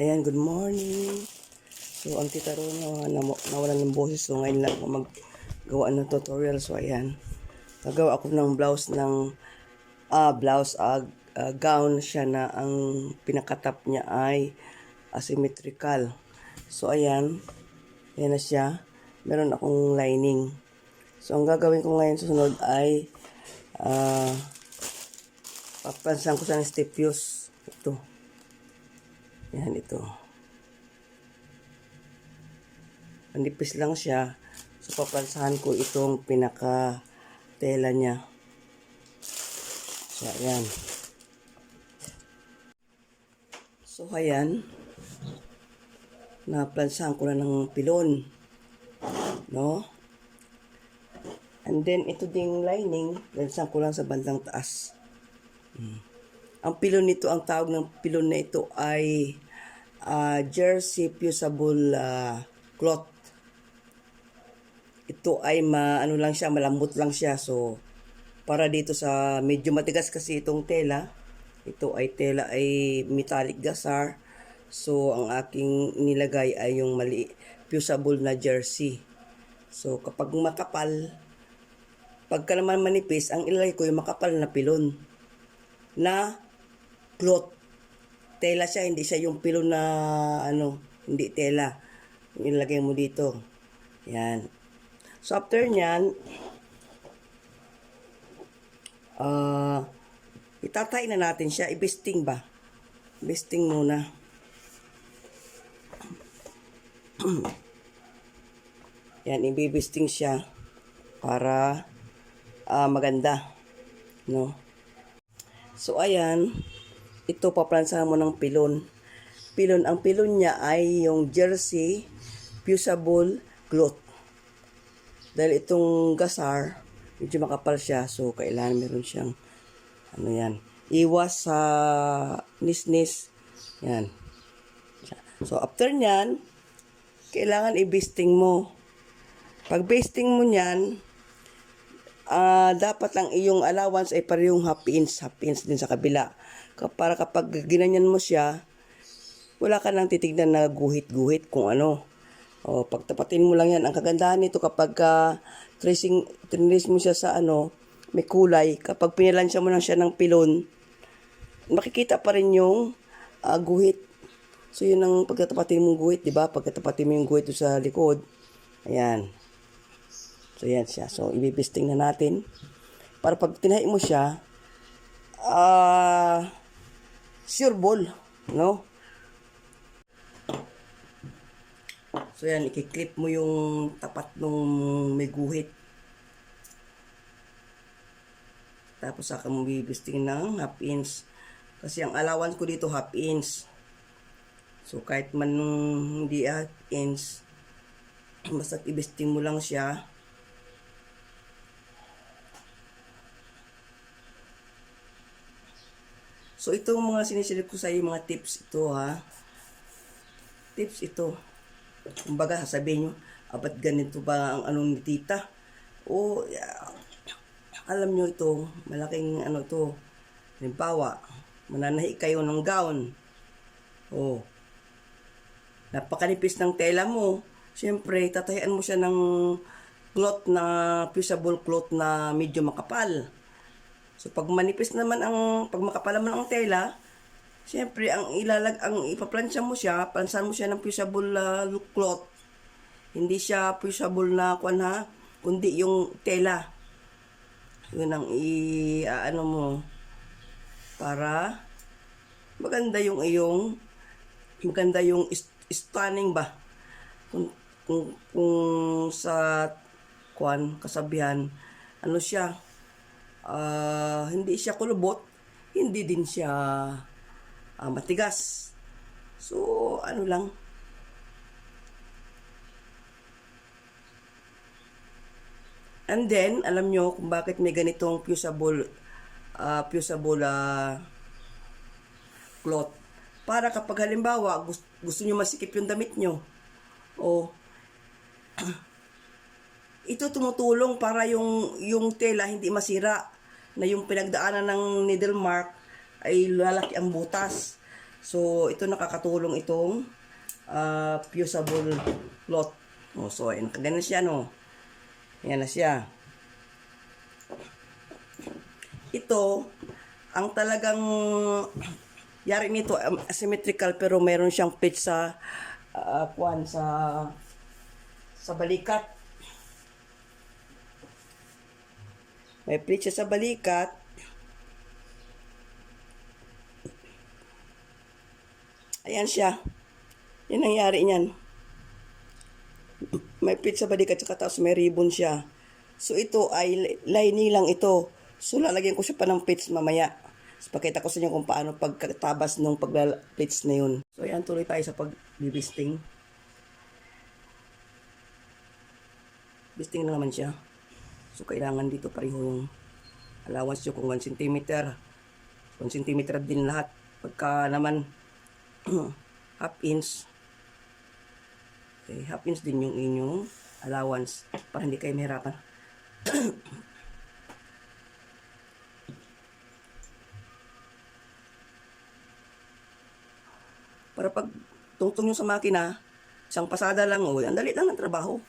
Ayan, good morning. So, ang tita Ron, nawalan ng boses. So, ngayon lang ako maggawa ng tutorial. So, ayan. Gagawa ako ng gown siya na ang pinakatap niya ay asymmetrical. So, ayan. Ayan na siya. Meron akong lining. So, ang gagawin ko ngayon susunod ay papansan ko sa step fuse. Ito. Yan, ito. Manipis lang siya. So, papansahan ko itong pinaka-tela niya. So, ayan. So, ayan. Naplansahan ko na ng pilon. No? And then, ito ding lining, plansahan ko lang sa bandang taas. Ang pilon nito, ang tawag ng pilon na ito ay jersey fusible cloth. Ito ay malambot lang siya. So, para dito sa medyo matigas kasi itong tela. Ito ay tela ay metallic gasar. So, ang aking nilagay ay yung fusible na jersey. So, kapag makapal, pagka naman manipis, ang ilagay ko yung makapal na pilon na cloth. Tela siya, hindi siya yung pilon na hindi tela. Ilagay mo dito. Yan. So, after nyan, itatay na natin siya. I-bisting ba? Bisting muna. Yan, ibibisting siya para maganda. No? So, ayan. Ito, paplansahan mo ng pilon. Ang pilon niya ay yung jersey fusible cloth. Dahil itong gasar, medyo makapal siya. So, kailangan meron siyang, iwas sa nisnis. Yan. So, after nyan, kailangan i-basting mo. Pag basting mo nyan, dapat ang iyong allowance ay parehong half inch din sa kabila. Para kapag ginanyan mo siya, wala ka nang titignan na guhit-guhit kung ano. O, pagtapatin mo lang yan. Ang kagandahan nito kapag trace mo siya sa may kulay, kapag pinilansya mo lang siya ng pilon, makikita pa rin yung guhit. So, yun ang pagtatapatin mong guhit, di ba? Pagtatapatin mo yung guhit sa likod. Ayan. So, yan siya. So, ibibisting na natin. Para pag tinahi mo siya, sure ball, no? So, yan. Ikiklip mo yung tapat nung may guhit. Tapos, saka mo bibisting ng half inch. Kasi ang allowance ko dito, half inch. So, kahit man hindi half inch, basta ibisting mo lang siya. So, itong mga sinisilip ko sa iyo, mga tips ito, ha. Tips ito. Kumbaga, sasabihin nyo, ba't ganito ba ang anong ni tita? O, alam nyo ito, malaking to. Halimbawa, mananahi kayo ng gown. O, napakanipis ng tela mo. Siyempre, tatahian mo siya ng cloth na, fusible cloth na medyo makapal. So, pag makapal naman ang tela, siyempre, ang ipaplansya mo siya, plansan mo siya ng fusible cloth. Hindi siya fusible na kundi yung tela. Yun ang mo, para maganda yung stunning ba? Kung sa kasabihan, siya, hindi siya kulubot, hindi din siya matigas. So, lang. And then, alam nyo kung bakit may ganitong fusible cloth. Para kapag halimbawa, gusto nyo masikip yung damit nyo. O, ito tumutulong para yung tela hindi masira. Na yung pinagdaanan ng needle mark ay lalaki ang butas. So, ito nakakatulong itong fusible cloth. Oh, so, ganun siya, no? Yan na siya. Ito, ang talagang yari nito, asymmetrical, pero mayroon siyang pitch sa sa balikat. May pitch siya sa balikat. Ayan siya. Yan ang yari niyan. May pitch sa balikat, saka tapos may ribbon siya. So, ito ay lining lang ito. So, lalagyan ko siya pa ng pitch mamaya. So, pakita ko sa inyo kung paano pagkatabas ng pag-pitch na yun. So, ayan, tuloy tayo sa pag-bisting. Bisting na naman siya. So, kailangan dito pareho yung allowance nyo kung 1 cm. 1 cm din lahat. Pagka naman half inch. Okay, half inch din yung inyong allowance para hindi kayo mahirapan. Para pag tungtong nyo sa makina, isang pasada lang, ang dali lang ng trabaho.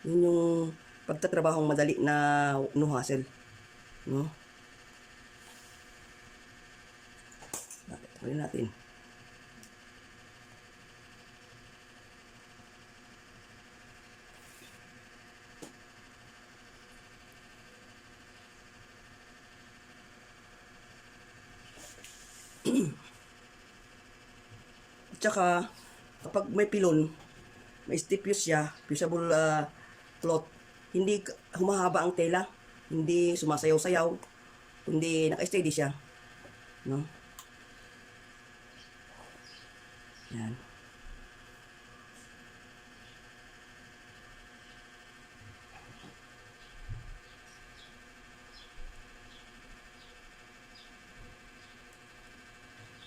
Yun yung pagtatrabahong madali na no hassle. No? Tuloy natin. At saka, kapag may pilon, may stipuse siya, fusible cloth, hindi humahaba ang tela, hindi sumasayaw-sayaw, kundi naka-steady siya. No? Yan.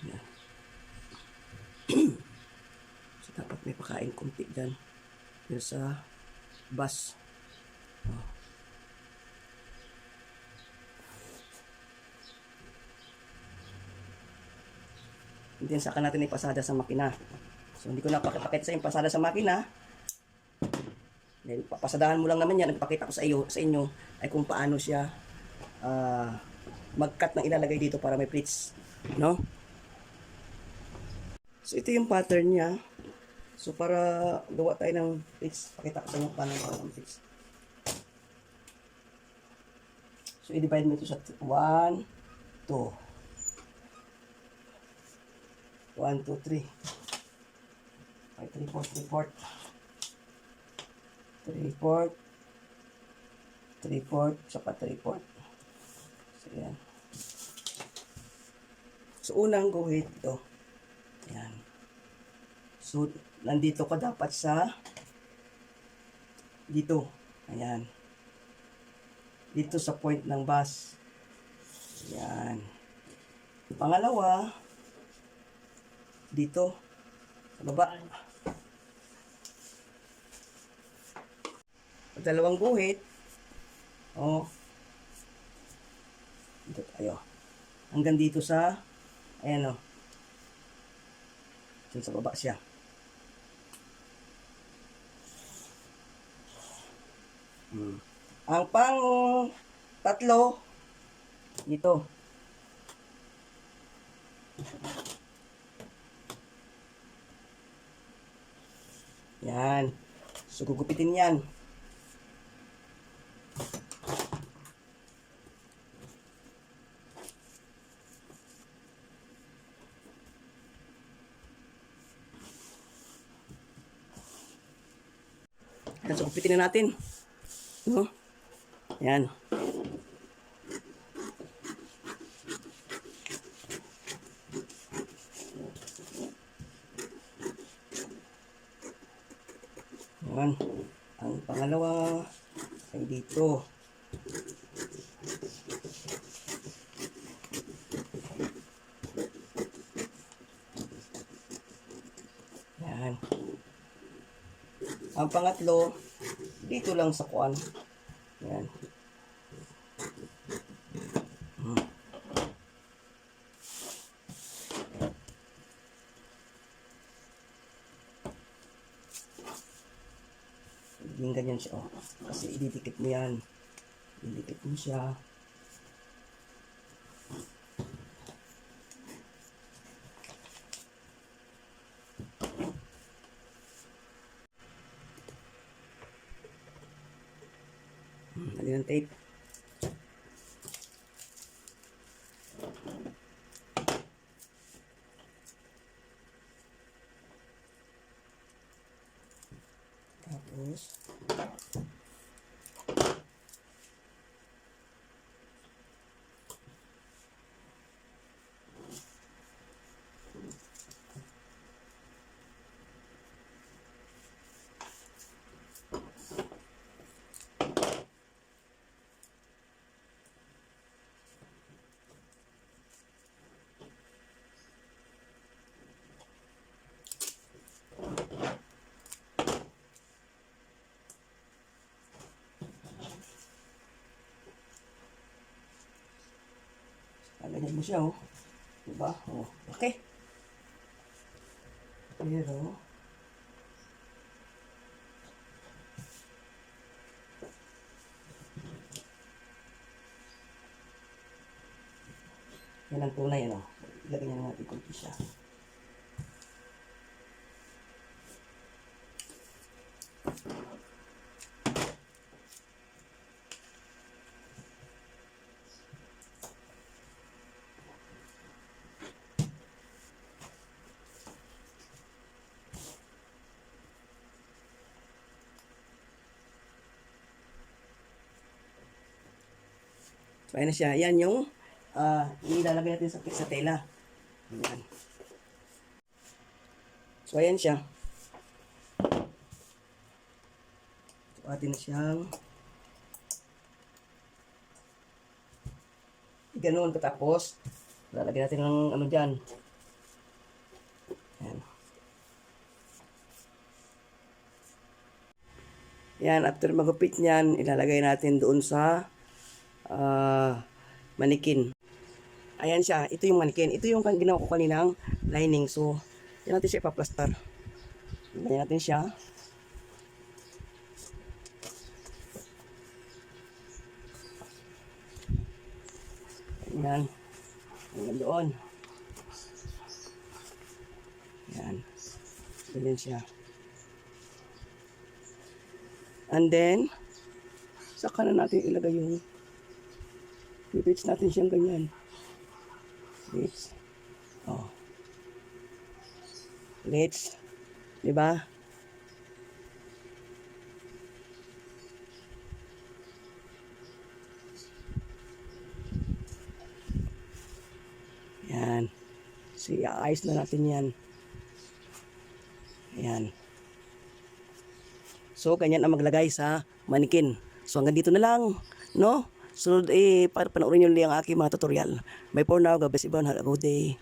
Yan. So, dapat may pakain kunti dyan. Pero sa bus. Oh. Hindi saka natin ipasada sa makina. So, hindi ko na pakita sa pasada sa makina. Dahil papasadahan mo lang naman yan. Nagpakita ko sa inyo ay kung paano siya mag-cut ng ilalagay dito para may pleats. No? So, ito yung pattern niya. So, para gawa tayo ng pleats, pakita ko sa inyo paano gawa ng pleats. So, i-divide mo ito sa 1, 2. 1, 2, 3. 5, 3, 4, 3, 4. 3, 4. 3, 4. Saka 3, 4. So, yan. So, unang guhit ito. Yan. So, nandito ka dapat sa dito. Ayan. Dito sa point ng bus. Yan. Pangalawa, dito sa baba. Dalawang guhit. Oh. Dito tayo. Hanggang dito sa ayan, oh. Dito sa baba siya. Ang pang tatlo dito. Yan. So, gugupitin yan. Yan, so gupitin na natin. No? Yan. Yan. Ang pangalawa ay dito. Yan. Ang pangatlo, dito lang sa kuan. Yan. magiging ganyan siya. Oh. Kasi ididikit mo yan. Ididikit mo siya. Lagyan ng tape. Tapos, lagyan mo siya, oh. Diba? Oh, okay. Pero, yan ang tunay, ano. Ilagyan na natin kunti siya. So, ayan na siya. Yan yung ilalagay natin sa tela. Ayan. So, ayan siya. So, atin na siyang ganoon katapos. Lalagyan natin ng ano dyan. Ayan. Yan, after magupit niyan, ilalagay natin doon sa manikin. Ayan siya, ito yung manikin. Ito yung ginawa ko kaninang lining. So, yan natin siya ipa-plaster. Lagyan natin siya. Ayan. Hanggang doon. Ayan. Ganyan siya. And then, saka na natin ilagay yung pipits natin siyang ganyan. Pipits. Oh. Pipits. Diba? Yan. So, i-ayos na natin yan. Ayan. So, ganyan ang maglagay sa manikin. So, hanggang dito na lang. No? So, para panoorin nyo lang ang aking mga tutorial. Bye for now. God bless everyone. Have a good day.